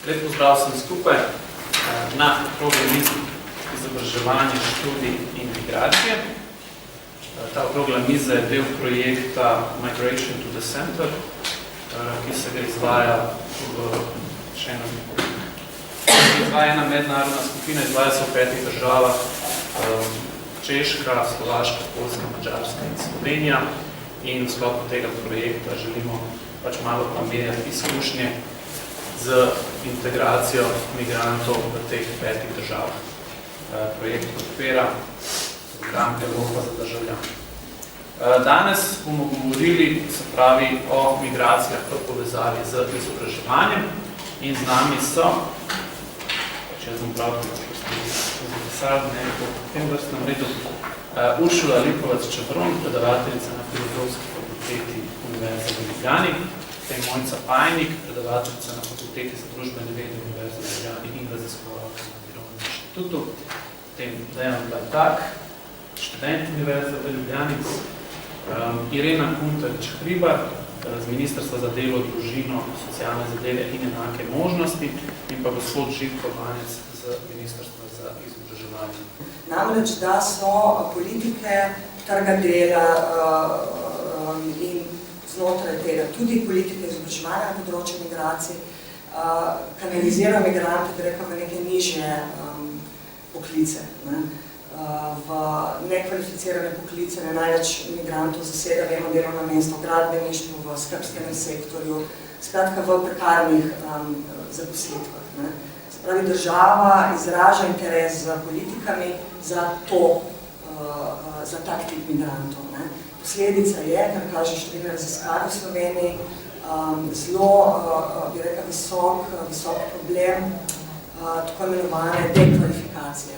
Lep pozdrav vsem skupaj na okrogli mizi izobraževanja, študij in migracije. Ta okrogla miza je del projekta Migration to the Center, ki se ga izvaja ena mednarodna skupina, izvaja se v 5 državah, Češka, Slovaška, Poljska, Madžarska in Slovenija. In v sklopu tega projekta želimo malo pomerjati izkušnje z integracijo migrantov v teh 5 državah. Projekt podpira program Evropa za državljane. Danes bomo govorili, se pravi, o migracijah v povezavi z izobraževanjem in z nami so, če bom prav zapisal, ne po tem vrstnem redu, Uršula Lipovac-Čebron, predavateljica na Filozofski fakulteti Univerze v Ljubljani, potem Mojca Pajnik, predavateljica na Fakulteti za družbene vede Univerze v Ljubljani in raziskovalka na Mirovnem inštitutu, potem Dejan Blatak, študent Univerze v Ljubljani, Irena Kuntarič-Hribar z Ministrstva za delo, družino, socialne zadeve in enake možnosti in pa gospod Živko Banec z Ministrstva za izobraževanje. Namreč, da so politike trga dela in znotraj tega, tudi politike izobraževanja na področju migracij, kanalizirajo migrante, v neke nižje poklice. V nekvalificirane poklice največ migrantov zaseda, vemo, delovna mesta v gradbeništvu, v skrbstvenem sektorju, skratka v prekarnih zaposlitvah. Se pravi, država izraža interes z politikami za tak tip migrantov. Posledica je, kar kaže številne raziskave v Sloveniji, zelo, bi rekel, visok problem tako imenovane dekvalifikacije,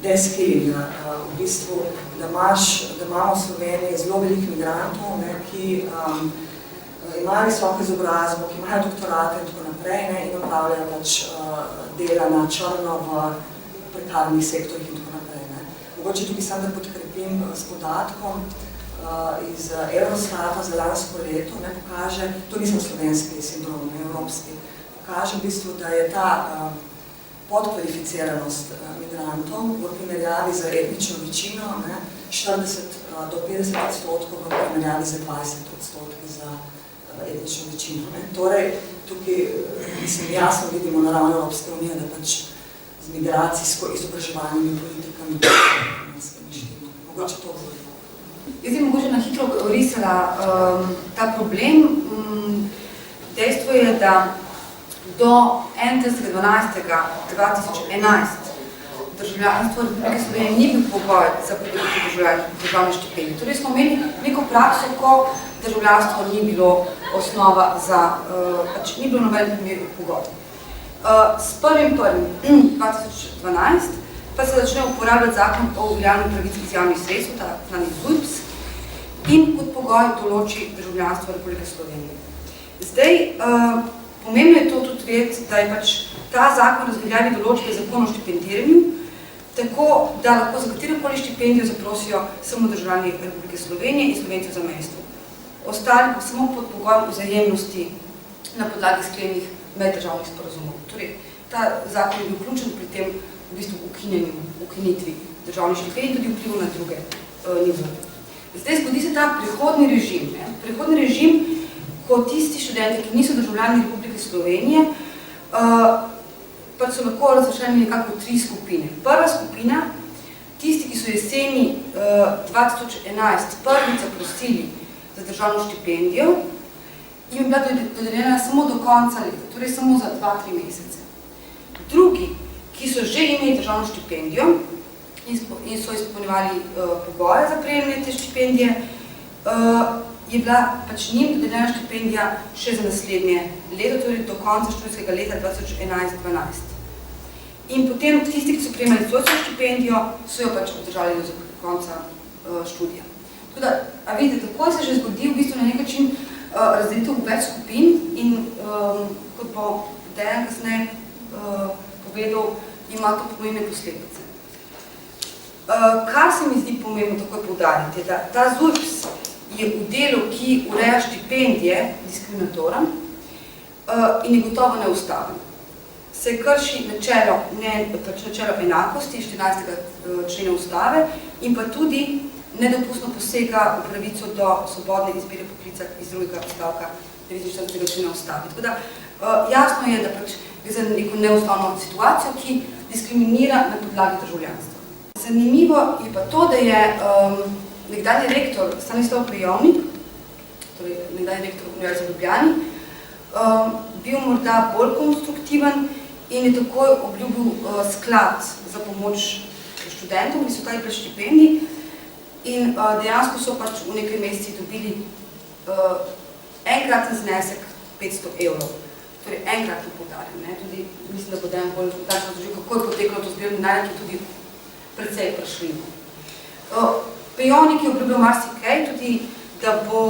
deskillinga. V bistvu, da imamo v Sloveniji zelo veliko migrantov, ki imajo visoko izobrazbo, ki imajo doktorate in tako naprej in opravljajo dela na črno v prekarnih sektorjih in tako naprej. Mogoče tukaj samo da podkrepim s podatkom iz Eurostata za lansko leto, pokaže, to nisem slovenski sindrom, evropski, pokaže v bistvu, da je ta podkvalificiranost migrantov v primerjavi z etnično večino 40 do 50% v primerjavi z 20% za etnično večino. Torej, tukaj jasno vidimo na ravni Evropske unije, da z migracijsko izobraževalnimi politikami mogoče to govori. Jaz bi mogoče na hitro orisala ta problem. Dejstvo je, da do 31.12.2011 državljanstvo Republike Slovenije ni bil pogoj za pridobitev državne štipendije. Torej smo imeli neko prakso, ko državljanstvo ni bilo osnova za, ni bilo noben primer pogoj. S 1.1.2012 pa se začne uporabljati zakon o uveljavljanju pravic iz javnih sredstev, ta znani ZUJPS, in kot pogoj določi državljanstvo Republike Slovenije. Zdaj, pomembno je to tudi vedeti, da je ta zakon razveljavi določbe zakona o štipendiranju, tako da lahko za katerokoli štipendijo zaprosijo samo državljani Republike Slovenije in Slovencev za zamejstvu. Ostali pa samo pod pogojem vzajemnosti na podlagi sklenjenih meddržavnih sporazumov. Torej, ta zakon je bil vključen pri tem v bistvu ukinitvi državnih štipendij, tudi vplivu na druge nivoje. Zdaj zgodi se ta prehodni režim. Prehodni režim, ko tisti študenti, ki niso državljani Republike Slovenije, so lahko razvrščeni nekako 3 skupine. Prva skupina, tisti, ki so jeseni 2011 prvič zaprosili za državno štipendijo, jim je bila dodeljena samo do konca leta, torej samo za 2-3 mesece. Drugi, ki so že imeli državno štipendijo in so izpolnjevali pogoje za prejemanje te štipendije, je bila njim dodeljena štipendija še za naslednje leto, torej do konca študijskega leta 2011-2012. In potem tisti, ki so prejemali svojsko štipendijo, so jo obdržali do konca študija. Tako da, vidite, tako se že zgodi v bistvu na nek način razdelitev v več skupin in kot bo Dejan kasneje povedal, ima to pomembne posledice. Kar se mi zdi pomembno takoj poudariti, je, da ta ZUJPS je v delu, ki ureja štipendije, diskriminatoren in je gotovo neustaven. se krši načelo enakosti 14. člena ustave in pa tudi nedopustno posega v pravico do svobodne izbire poklica iz drugega odstavka 49. člena ustave. Tako da jasno je, da pač gre za neko neustavno situacijo, ki diskriminira na podlagi državljanstva. Zanimivo je pa to, da je nekdanji rektor Stanislav Pejovnik, torej nekdanji rektor Univerze v Ljubljani, bil morda bolj konstruktiven in je takoj obljubil sklad za pomoč študentom, ki so dali brez štipendij in dejansko so pač v nekaj mesecih dobili enkraten znesek 500 evrov. Torej enkratno poudarjam, tudi mislim, da bo dajem bolj tačno razložil, kako je poteklo to zbirno denarja, ki je tudi precej vprašljivo. Pejovnik je obljubil marsikaj, tudi da bo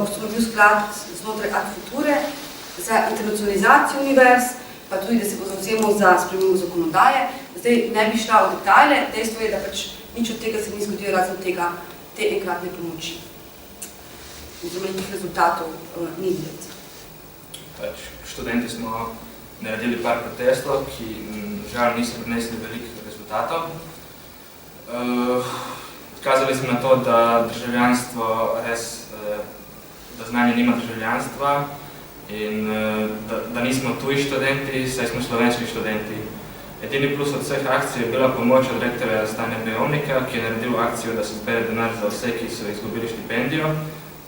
ustanovil sklad znotraj Ad Future za internacionalizacijo univerz, pa tudi, da se bo zavzemal za spremembo zakonodaje. Zdaj ne bi šla v detajle, dejstvo je, da pač nič od tega se ni zgodilo razen tega, te enkratne pomoči. Oziroma nekih rezultatov ni videti. Študenti smo naredili par protestov, ki žal niso prinesli velikih rezultatov. Kazali smo na to, da državljanstvo res, da znanje nima državljanstva in da nismo tuji študenti, saj smo slovenski študenti. Edini plus od vseh akcij je bila pomoč od rektorja Stanja Pejovnika, ki je naredil akcijo, da se zbere denar za vse, ki so izgubili štipendijo.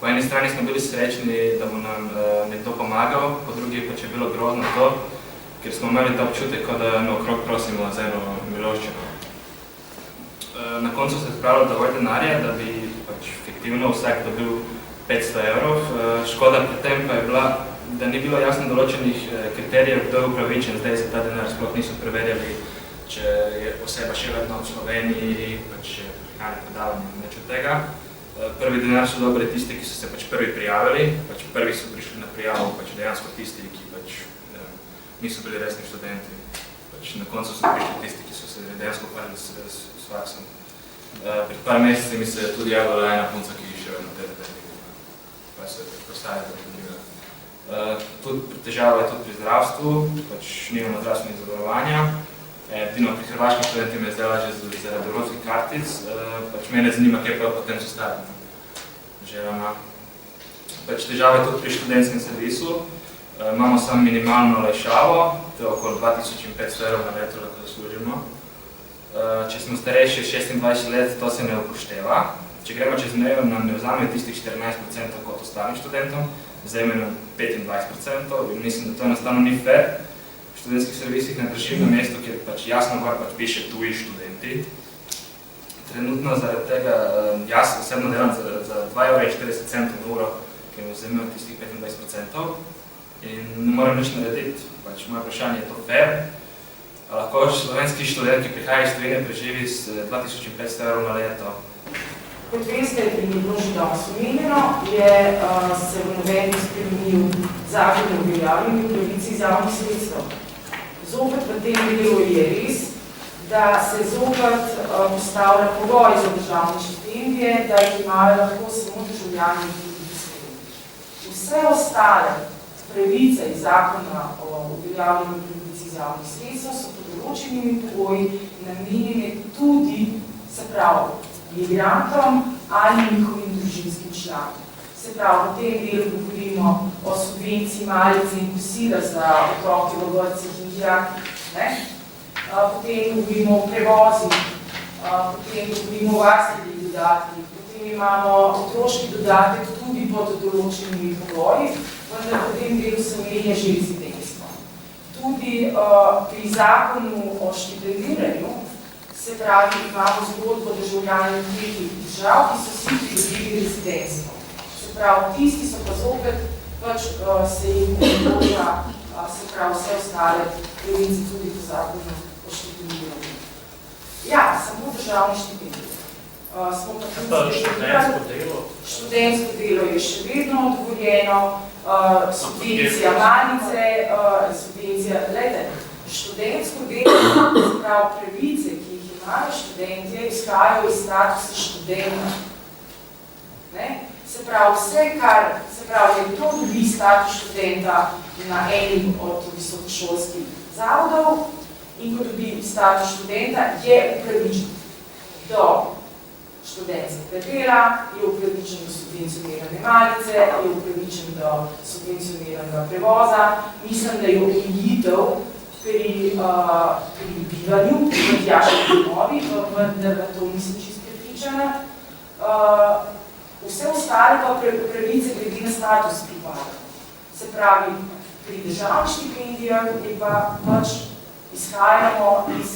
Po eni strani smo bili srečni, da bo nam nekdo pomagal, po drugi pač je bilo grozno to, ker smo imeli ta občutek, da naokrog prosimo za eno miloščino. Na koncu se je zbralo dovolj denarja, da bi pač fiktivno vsak dobil 500 evrov. Škoda pri tem pa je bila, da ni bilo jasno določenih kriterijev, kdo je upravičen, zdaj za ta denar sploh niso preverjali, če je oseba še vedno v Sloveniji, pač prihajali predavanje in neč od tega. Prvi denar so dobili tisti, ki so se pač prvi prijavili, pač prvi so prišli na prijavo, pač dejansko tisti, ki pač niso bili resni študenti. Pač na koncu so prišli tisti, ki so se dejansko ukvarjali s faksom. Pred par meseci mi se je tudi javila ena punca, ki še vedno te pa se postaja zanimiva. Težava je tudi pri zdravstvu, pač nimamo zdravstvenih zavarovanja. Edino pri hrvaških študenti me je zdaj lažje zaradi evropskih kartic, pač mene zanima, kje pa potem so stari želama. Pač težava je tudi pri študentskem servisu. Imamo samo minimalno olajšavo, to je okoli 2500 evrov na leto, lahko zaslužimo. Če smo starejši 26 let, to se ne upošteva. Če gremo čez mejo, nam ne vzame tistih 14% kot ostalim študentom, vzame nam 25% in mislim, da to enostavno ni fair. V študentskih servisih ne držim na mesto, kjer pač jasno gor pač piše tuji študenti. Trenutno zaradi tega jaz osebno delam za 2,40 € na uro, ki mi vzame tistih 25% in ne moram nič narediti. Pač moje vprašanje je to fair. Lahko slovenski študent, ki prihaja iz tujine, preživi s 2500 evrov na leto. Kot veste, je bilo že danes omenjeno, je se v novembru spremenil zakon o uveljavljanju pravic iz javnih sredstev. Zopet v tem delu je res, da se zopet postavlja pogoj za državne štipendije, da jih imajo lahko samo državljani in Sloveniji. Vse ostale pravice iz zakona o uveljavljanju pravic iz javnih sredstev so pod določenimi pogoji namenjene tudi, se pravi, migrantom ali njihovim družinskim članom. Se pravi, v tem delu govorimo o subvenciji malice in kosila za otroke v vrtcih in dijakih. Potem govorimo o prevozih, potem govorimo o varstvenih dodatkih, potem imamo otroški dodatek tudi pod določenimi pogoji, vendar v tem delu se omenja že rezidentstvo. Tudi pri zakonu o štipendiranju, se pravi, imamo zgodbo državljanov tretjih držav, ki so vsi pridobili rezidentstvo. Se pravi, tisti so pa zopet, pač se jim omogoča, se pravi, vse ostale pravice tudi po zakonu o štipendiranju. Ja, samo državne štipendije. Študentsko delo je še vedno odgovorjeno, subvencija malice, subvencija, gledajte, študentsko delo, se pravi, pravice, ki jih imajo študentje, izhajajo iz statusa študenta. Se pravi, vse, kar nekdo dobi status študenta na enim od visokošolskih zavodov in ko dobi status študenta, je upravičen do študentskega dela, je upravičen do subvencionirane malice, je upravičen do subvencioniranega prevoza. Mislim, da je omejitev pri bivanju, pri dijaških domovih, vendar na to nisem čisto prepričana. Vse ostale pa pravice glede na status pripada. Se pravi, pri državnih štipendijah je pa pač izhajamo iz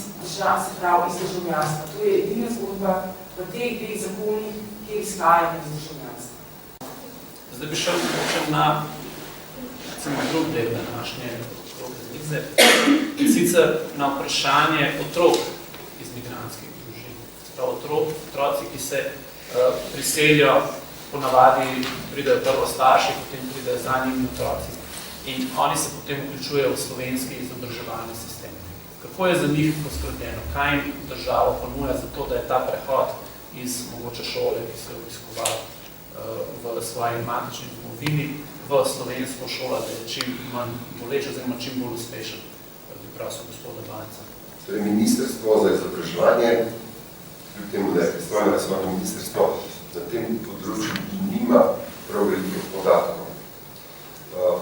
državljanstva. To je edina zgodba v teh dveh zakonih, kjer izhajamo iz državljanstva. Zdaj bi šel na drug del današnje okrogle mize, sicer na vprašanje otrok iz migrantskih družin. Otroci, ki se priselijo, ponavadi pridejo prvo starši, potem pridejo za njimi otroci. In oni se potem vključujejo v slovenski izobraževalni sistem. Kako je za njih poskrbljeno? Kaj jim država ponuja za to, da je ta prehod iz mogoče šole, ki se je obiskoval v svoji matični domovini, v slovensko šolo, da je čim manj boleč, oziroma čim bolj uspešen, bi prosil gospoda Banca. Torej, Ministrstvo za izobraževanje, kljub temu, da je pristojno resorno ministrstvo, na tem področju nima prav veliko podatkov.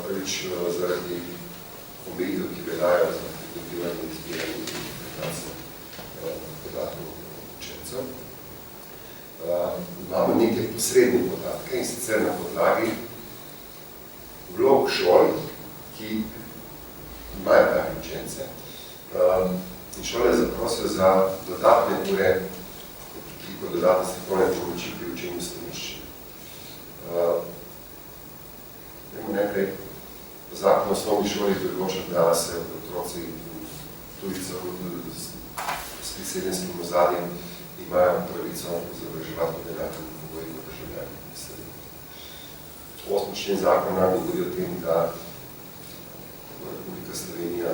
Prvič zaradi omejitev, ki veljajo za pridobivanje izbiranje in interpretacijo podatkov učencev. Imamo neke posredne podatke, in sicer na podlagi vlog šol, ki imajo take učence. In šole zaprosijo za dodatne ure, ki kot dodatne strokovne pomoči pri učenju slovenščine. Najprej zakon o osnovni šoli določa, da se otroci tujcev s priseljenskim ozadjem imajo pravico izobraževati pod enakimi pogoji kot državljani. 8. člen zakona govori o tem, da Republika Slovenija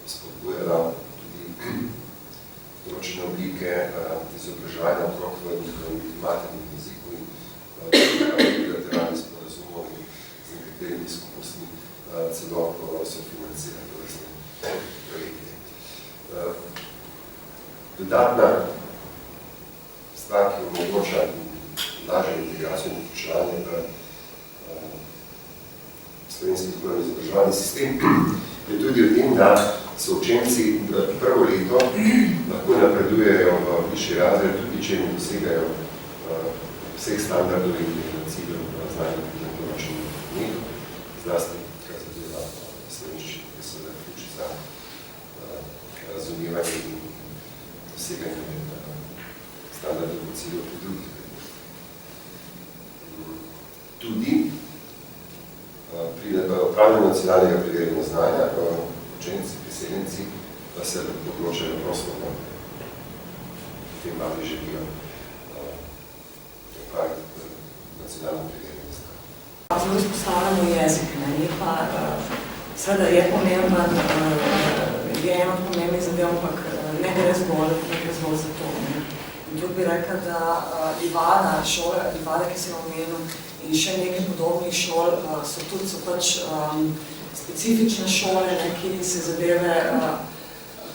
spodbujala tudi določene oblike izobraževanja otrok v njihovem maternem jeziku in bilateralnih sporazumov in z nekaterimi skupnostmi celo sofinancira tovrstne projekte. Dodatna stvar, ki omogoča lažjo integracijo in vključevanje v slovenski vzgojno izobraževalni sistem, je tudi v tem, da so učenci prvo leto lahko napredujejo v višji razred, tudi če ne dosegajo vseh standardov in ciljev znanja na določenih dneh, zlasti, kar zadeva slovenščino, ki se da ključi za razumevanje in doseganje standardov in ciljev pri drugih. Tudi pri upravljanju nacionalnega preverjanja znanja učenci, priseljenci, da se odločajo prostovoljno. V tem bazi želijo upraviti nacionalno preverjanje znanja. Zelo izpostavljamo jezik, je pa, seveda je pomemben, je eno od pomembnih zadev, ampak ne gre zgolj za to. In tu bi rekla, da Livada, ki se je omenil, in še nekaj podobnih šol so pač specifične šole, ki se zadeve,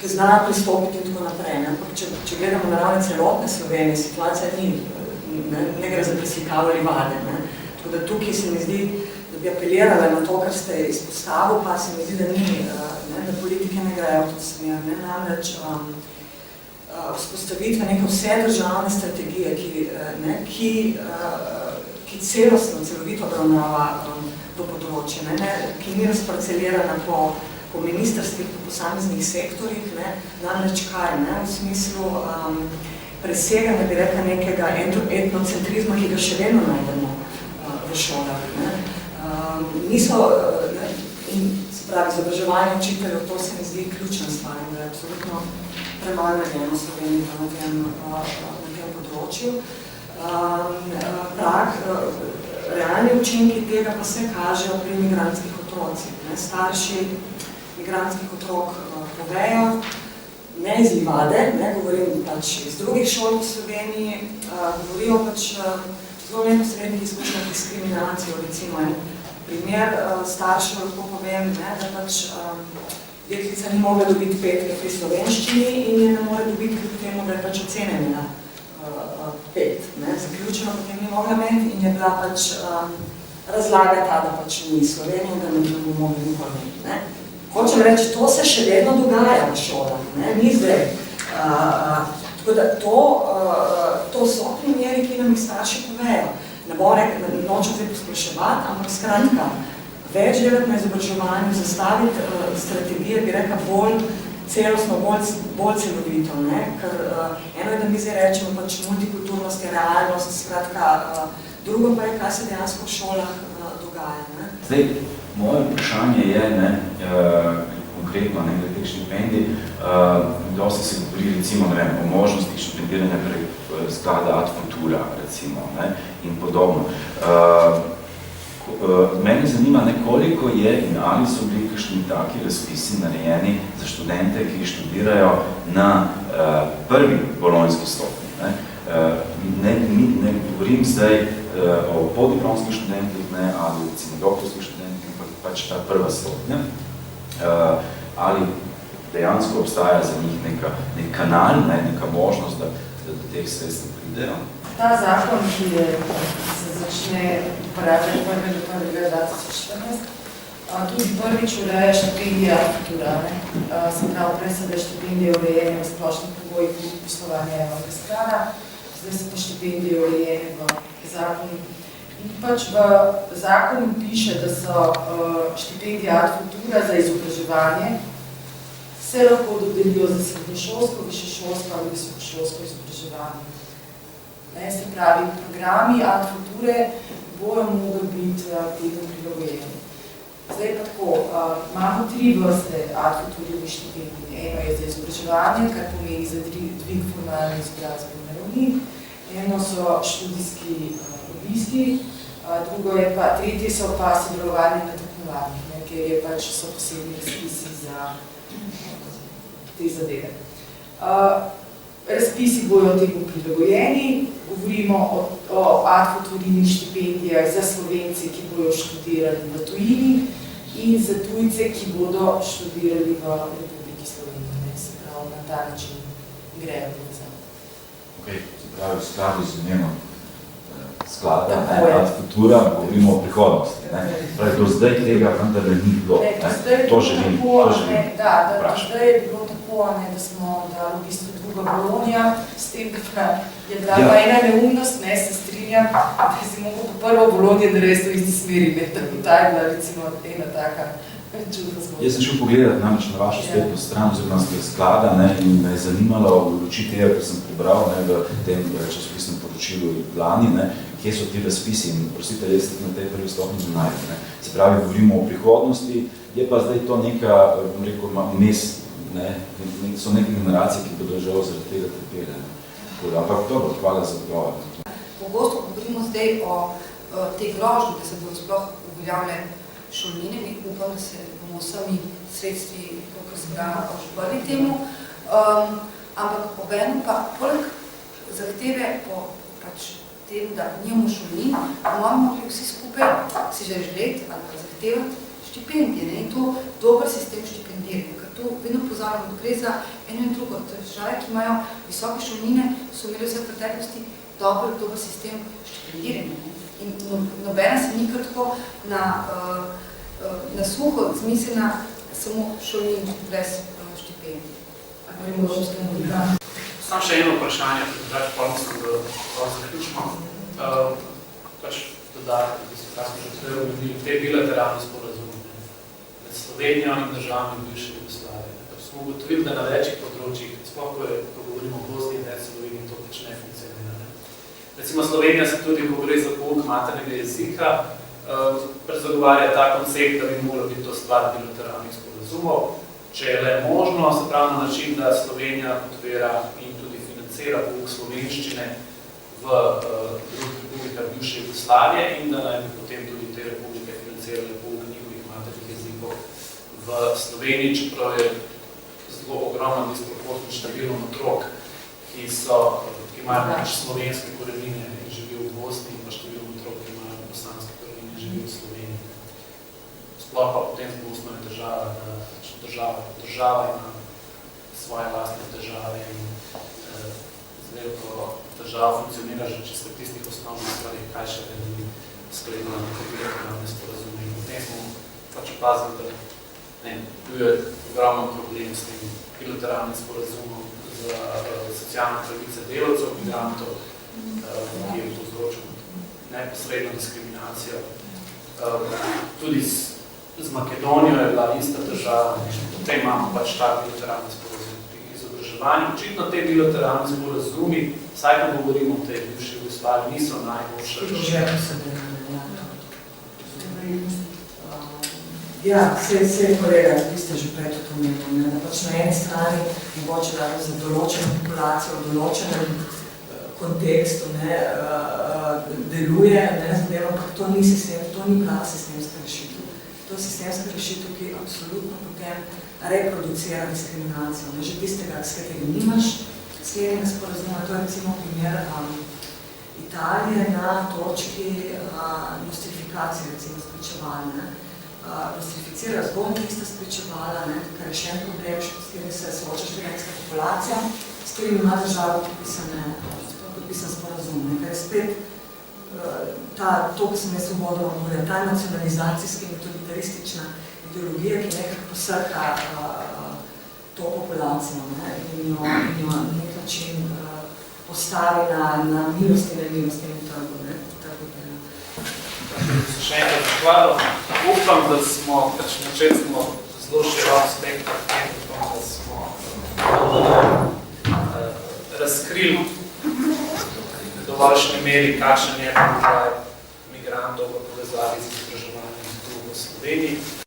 ki znajo pristopiti in tako naprej. Ampak če gledamo na ravni celotne Slovenije, situacija ni, ne gre za preslikavo Livade. Tako da tukaj se mi zdi, da bi apelirala na to, kar ste izpostavili, pa se mi zdi, da ni, da politike ne grejo v to smer. Namreč vzpostavitve neke vse državne strategije, ki celostno, celovito obravnava to področje, ki ni razparcelirana po ministrstvih, po posameznih sektorjih, namreč kaj, v smislu preseganja, bi rekla, nekega etnocentrizma, ki ga še vedno najdemo v šolah. Niso, se pravi, izobraževanje učiteljev, to se mi zdi ključna stvar, da je absolutno premalo narejeno Sloveniji na tem področju. Realni učinki tega pa se kažejo pri migrantskih otrocih. Starši migrantskih otrok povejo, ne iz Livade, govorim pač iz drugih šol v Sloveniji, govorijo pač zelo neposrednih izkušnjah diskriminacijo. Recimo en primer staršev lahko povem, da pač deklica ni mogla dobiti petke pri slovenščini in je ne more dobiti kljub temu, da je pač ocenjena 5. Zaključeno potem ni mogla imeti in je bila pač razlaga ta, da pač ni Slovenija, da ne bomo mogli nikoli imeti. Hočem reči, to se še vedno dogaja v šolah, ni zdaj. Tako da to so primeri, ki nam jih starši povejo. Ne bom rekel, da nočem zdaj posploševati, ampak skratka, več delati na izobraževanju, zastaviti strategije, bi rekla, bolj celostno, bolj celovito. Ker eno je, da mi zdaj rečemo, pač multikulturnost je realnost, skratka, drugo pa je, kaj se dejansko v šolah dogaja. Zdaj, moje vprašanje je, konkretno, glede teh štipendij, dosti se govori, recimo, o možnosti štipendiranja prek sklada Ad Futura, recimo, in podobno. Mene zanima, koliko je in ali so bili kakšni taki razpisi narejeni za študente, ki študirajo na prvi bolonjski stopnji. Ne govorim zdaj o podiplomskih študentih, ali recimo doktorskih študentih, ampak pač ta prva stopnja. Ali dejansko obstaja za njih nek kanal, neka možnost, da do teh sredstev pridejo? Ta zakon, ki se začne uporabljati 1.1.2014, tudi prvič ureja štipendije Ad Futura. Se pravi, prej so bile štipendije urejene v splošnih pogojih poslovanja javnega sklada, zdaj so pa štipendije urejene v zakonu. In pač v zakonu piše, da so štipendije Ad Futura za izobraževanje se lahko dodelijo za srednješolsko, višješolsko ali visokošolsko izobraževanje. Se pravi, programi Ad Future bojo mogli biti temu prilagojeni. Zdaj pa tako, imamo 3 vrste Ad Futurjevih štipendij. Eno je za izobraževanje, kar pomeni za dvig formalne izobrazbene ravni. Eno so študijski obiski, tretje so pa sodelovanje na tekmovanjih, ker pač so posebni razpisi za te zadeve. Razpisi bojo temu prilagojeni, govorimo o Ad Futurjevih štipendijah za Slovence, ki bojo študirali v tujini in za tujce, ki bodo študirali v Republiki Sloveniji. Se pravi, na ta način grejo povezati. Ok, se pravi, v skladu z imenom sklada, Ad Futura, govorimo o prihodnosti. Pravi, do zdaj tega vendar ni bilo. To želim. Da, do zdaj je bilo tako, da smo dali v bistvu druga Bolonija, s tem, da je bila pa ena neumnost, se strinjam, da si mogel po prvo Bolonija narediti v isti smeri, tako ta je bila recimo ena taka čudna zgodba. Jaz sem šel pogledati namreč na vašo spletno stran oziroma sklada in me je zanimalo v luči tega, ker sem prebral v tem časopisnem poročilu lani, kje so ti razpisi in prosite, jaz na tej prvi stopnji ne najdem. Se pravi, govorimo o prihodnosti, je pa zdaj to neka, bom rekel, mes, so neke generacije, ki bodo žal zaradi tega trpele. Ampak dobro, hvala za odgovor. Pogosto govorimo zdaj o tej grožnji, da se bodo sploh uveljavljale šolnine, mi upam, da se bomo vsemi sredstvi, koliko se ga ožprli temu, ampak obenem pa poleg zahteve po tem, da nimamo šolnin, bomo mogli vsi skupaj si že želeti ali pa zahtevati štipendije. In to dober sistem štipendiranja, ker to vedno pozavljamo, da gre za eno in drugo. Države, ki imajo visoke šolnine, so imeli vse v preteklosti dober sistem štipendiranja. In nobena se ni kratko na suho zmislena samo šolnin brez štipendij. Sam še eno vprašanje, pa mislim, da zaključimo. Dodati, da se kasno že vse uredili, te bilateralne sporazume med Slovenijo in državami bivše Jugoslavije. Smo ugotovili, da na večjih področjih, sploh ko govorimo o Bosni in Hercegovini, to pač ne funkcionira. Recimo Slovenija se tudi, ko gre za pouk maternega jezika, zagovarja ta koncept, da bi moralo biti to stvar bilateralnih sporazumov. Če je le možno, se pravi na način, da Slovenija podpira in tudi financira pouk slovenščine v drugih republikah bivše Jugoslavije in da naj bi potem tudi te republike financirale pouk njihovih maternih jezikov v Sloveniji, čeprav je zelo ogromno disproporčno število otrok, ki imajo slovenske korenine in živijo v Bosni in pa število otrok, ki imajo bosanske korenine in živijo v Sloveniji. Sploh pa potem z Bosno je država, da država ima svoje lastne težave in zdaj, ko država funkcionira že čisto tistih osnovnih stvari, kaj še vedno sklepno na bilateralne sporazume. In potem smo pač opazili, da bil je ogromen problem s tem bilateralnim sporazumom za socialne pravice delavcev, migrantov, ki je povzročil neposredno diskriminacijo. Tudi z Makedonijo je bila ista država, potem imamo pač tak bilateralni sporazum pri izobraževanju. Očitno te bilateralni sporazumi, vsaj ko govorimo o tej bivši Jugoslaviji, niso najboljše rešitve. Ja, vse kolega, vi ste že prej to omenili, da pač na eni strani mogoče da za določeno populacijo v določenem kontekstu deluje, zadeva, ampak to ni prava sistemska rešitev. To je sistemska rešitev, ki absolutno potem reproducira diskriminacijo. Že tistega, s katerega nimaš sklenjenega sporazuma, to je recimo primer Italije na točki nostrifikacije, recimo spričevalne. Nostrificira zgolj tista spričevala, kar je še en problem, s katerim se sooča študentska populacija, s katerim ima država podpisan sporazum. Ker je spet to, ki sem jaz svobodno govorila, ta nacionalizacijska in totalitaristična ideologija, ki nekako posrka to populacijo in jo na nek način postavi na milost in nemilost in trgu. Še enkrat zahvalo. Upam, da smo, pač načet smo zelo širok spektr tem, upam, da smo razkrili v dovoljšni meri, kakšen je položaj migrantov v povezavi z izobraževanjem v Sloveniji.